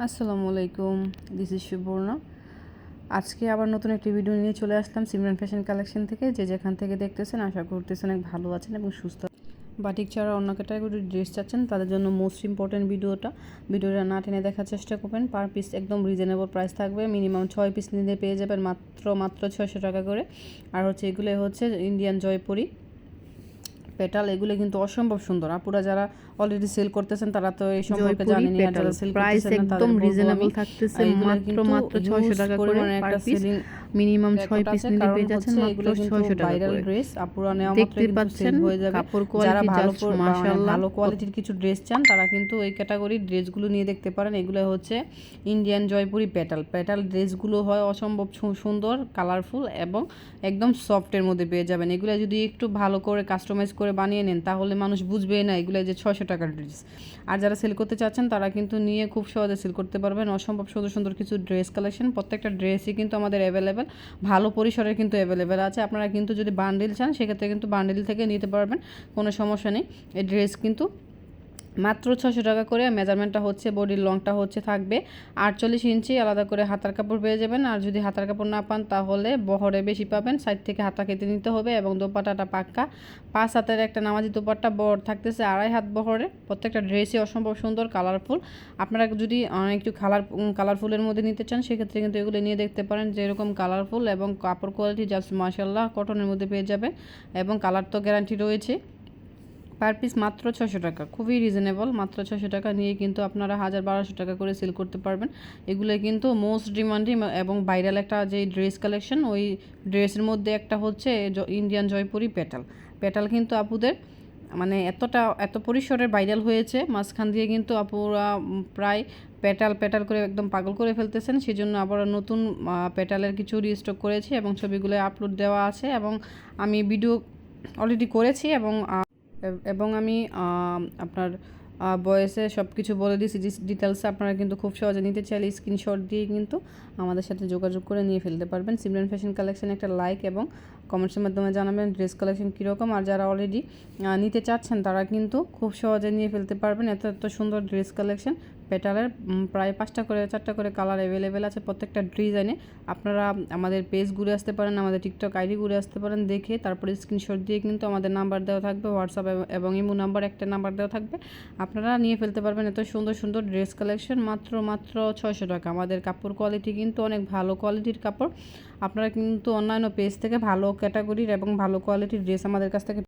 আসসালামু আলাইকুম, this is Suborna. আজকে আবার নতুন একটি ভিডিও নিয়ে চলে আসলাম সিমরান ফ্যাশন কালেকশন থেকে। যে যেখান থেকে দেখতেছেন আশা করতেছেন অনেক ভালো আছেন এবং সুস্থ। বাটিক ছাড়া অন্য ক্যাটাগরির ড্রেস চাচ্ছেন তাদের জন্য মোস্ট ইম্পর্টেন্ট ভিডিওটা না টেনে দেখার চেষ্টা করবেন। পার পিস একদম রিজনেবল প্রাইস থাকবে, মিনিমাম 6 পিস নিলে পেয়ে যাবেন মাত্র 600 টাকা করে। আর এগুলো হচ্ছে ইন্ডিয়ান জয়পুরি পেটাল। এগুলো কিন্তু অসম্ভব সুন্দর। আপুরা যারা অলরেডি সেল করতেছেন তারা তো এই সম্পর্কে জানেনই, আর যারা সেল করতেছেন না তাদের রিজনেবল থাকতেছে, মাত্র 600 টাকা করে একটা সেলিং মিনিমাম 6 পিস নিলে পেয়ে যাচ্ছেন মাত্র 600 টাকা ভাইরাল করে। ড্রেস আপুরা নেওয়া মাত্র কিন্তু সেল হয়ে যাবে। কাপড় যারা কোয়ালিটি ভালো জাস্ট মাশাআল্লাহ, ভালো কোয়ালিটির কিছু ড্রেস চান তারা কিন্তু এই ক্যাটাগরির ড্রেসগুলো নিয়ে দেখতে পারেন। এগুলো হচ্ছে ইন্ডিয়ান জয়পুরি পেটাল ড্রেসগুলো হয় অসম্ভব সুন্দর, কালারফুল এবং একদম সফটের মধ্যে পেয়ে যাবেন। এগুলো যদি একটু ভালো করে কাস্টমাইজ করে বানিয়ে নেন তাহলে মানুষ বুঝবেই না এগুলো যে 600 টাকার ড্রেস। আর যারা সেল করতে চাচ্ছেন তারা কিন্তু নিয়ে খুব সহজে সেল করতে পারবেন। অসম্ভব সুন্দর সুন্দর কিছু ড্রেস কালেকশন, প্রত্যেকটা ড্রেসই কিন্তু আমাদের অ্যাভেলেবেল, ভালো পরিসরের কিন্তু অ্যাভেলেবেল আছে। আপনারা কিন্তু যদি বান্ডিল চান সেক্ষেত্রে কিন্তু বান্ডিল থেকে নিতে পারবেন, কোনো সমস্যা নেই। এই ড্রেস কিন্তু মাত্র 600 টাকা করে। মেজারমেন্টটা হচ্ছে বডির লংটা হচ্ছে থাকবে 48 ইঞ্চি, আলাদা করে হাতার কাপড় পেয়ে যাবেন। আর যদি হাতার কাপড় না পান তাহলে বহরে বেশি পাবেন, সাইড থেকে হাতা কেটে নিতে হবে। এবং দোপাট্টাটা পাক্কা 5 হাতের একটা নামাজি দোপাট্টা, বহর থাকতেছে 2.5 হাত বহরে। প্রত্যেকটা ড্রেসই অসম্ভব সুন্দর, কালারফুল। আপনারা যদি একটু কালারফুলের মধ্যে নিতে চান সেক্ষেত্রে কিন্তু এগুলো নিয়ে দেখতে পারেন, যে এরকম কালারফুল এবং কাপড় কোয়ালিটি জাস্ট মাশাআল্লাহ, কটনের মধ্যে পেয়ে যাবে এবং কালার তো গ্যারান্টি রয়েছে। পার পিস মাত্র 600 টাকা, খুবই রিজনেবল। মাত্র 600 টাকা নিয়ে কিন্তু আপনারা 1000-1200 টাকা করে সেল করতে পারবেন। এগুলো কিন্তু মোস্ট ডিমান্ডিং এবং ভাইরাল একটা যে ড্রেস কালেকশন, ওই ড্রেসের মধ্যে একটা হচ্ছে ইন্ডিয়ান জয়পুরি পেটাল কিন্তু আপুদের মানে এত পরিসরের ভাইরাল হয়েছে, মাঝখান দিয়ে কিন্তু আপুরা প্রায় পেটাল করে একদম পাগল করে ফেলতেছেন। সেজন্য আবার নতুন পেটালের কিছু রিস্টক করেছি এবং ছবিগুলো আপলোড দেওয়া আছে এবং আমি ভিডিও অলরেডি করেছি এবং আমি আপনার ভয়েসে সব কিছু বলে দিয়েছি ডিটেলসে। আপনারা কিন্তু খুব সহজে নিতে চাইলে স্ক্রিনশট দিয়ে কিন্তু আমাদের সাথে যোগাযোগ করে নিয়ে ফেলতে পারবেন। সিমরান ফ্যাশন কালেকশন একটা লাইক এবং কমেন্টসের মাধ্যমে জানাবেন ড্রেস কালেকশন কীরকম। আর যারা অলরেডি নিতে চাচ্ছেন তারা কিন্তু খুব সহজে নিয়ে ফেলতে পারবেন। এত সুন্দর ড্রেস কালেকশন পেটালের প্রায় 4টা করে কালার অ্যাভেলেবেল আছে প্রত্যেকটা ডিজাইনে। আপনারা আমাদের পেজ ঘুরে আসতে পারেন, আমাদের টিকটক আইডি ঘুরে আসতে পারেন, দেখে তারপরে স্ক্রিনশট দিয়ে কিন্তু আমাদের নাম্বার দেওয়া থাকবে, হোয়াটসঅ্যাপ এবং ইমো নাম্বার একটা নাম্বার দেওয়া থাকবে। আপনারা নিয়ে ফেলতে পারবেন এত সুন্দর সুন্দর ড্রেস কালেকশন মাত্র 600 টাকা। আমাদের কাপড় কোয়ালিটি কিন্তু অনেক ভালো কোয়ালিটির কাপড়। আপনারা কিন্তু অন্যান্য পেজ থেকে ভালো ক্যাটাগরির এবং ভালো কোয়ালিটির ড্রেস আমাদের কাছ থেকে